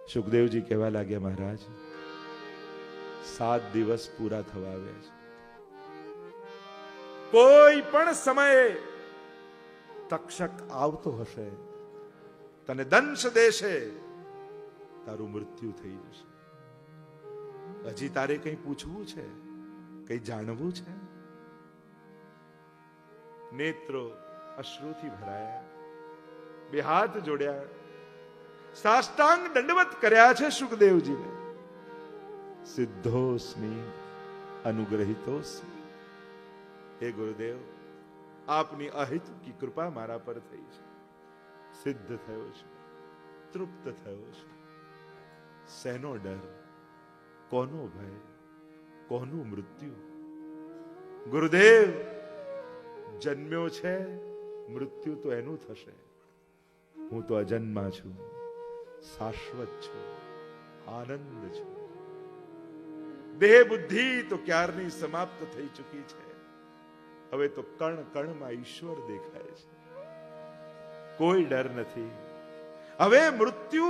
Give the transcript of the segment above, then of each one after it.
સુખદેવજી કહેવા લાગ્યા, મહારાજ 7 દિવસ પૂરા થવા આવ્યા છે. કોઈ પણ સમયે તક્ષક આવતો હશે, તને દંશ દેશે, તારું મૃત્યુ થઈ જશે. હજી તારે કઈ પૂછવું છે? કઈ જાણવું છે? નેત્રો અશ્રુથી ભરાયા, બે હાથ જોડ્યા, સાષ્ટાંગ દંડવત કર્યા છે સુખદેવજીને. સિદ્ધોસ્મી અનુગ્રહિતોસ્મી. હે ગુરુદેવ, આપની અહિતકી કૃપા મારા પર થઈ છે. સિદ્ધ થયો છે, તૃપ્ત થયો છે. શેનો ડર, કોનો ભય, કોનું મૃત્યુ? ગુરુદેવ, જન્મ્યો છે, મૃત્યુ તો એનું થશે. હું તો અજન્મા છું, શાશ્વત છું, આનંદ છું. દેહ બુદ્ધિ તો ક્યારની સમાપ્ત થઈ ચૂકી છે. હવે તો કણ કણમાં ઈશ્વર દેખાય છે. કોઈ ડર નથી. હવે મૃત્યુ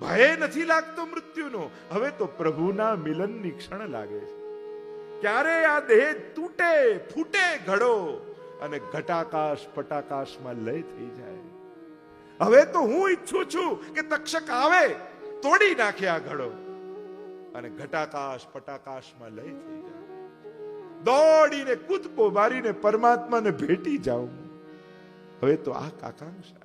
ભય નથી લાગતો મૃત્યુનો. હવે તો પ્રભુના મિલનની ક્ષણ લાગે છે. ક્યારે આ દેહ તૂટે, ફૂટે ઘડો અને ઘટાકાશ પટાકાશમાં લય થઈ જાય. હવે તો હું ઈચ્છું છું કે તક્ષક આવે, તોડી નાખે આ ઘડો અને ઘટાકાશ પટાકાશમાં લય થઈ જાય. દોડીને કૂદકો મારીને પરમાત્માને ભેટી જાઉં. હવે તો આ આકાંક્ષા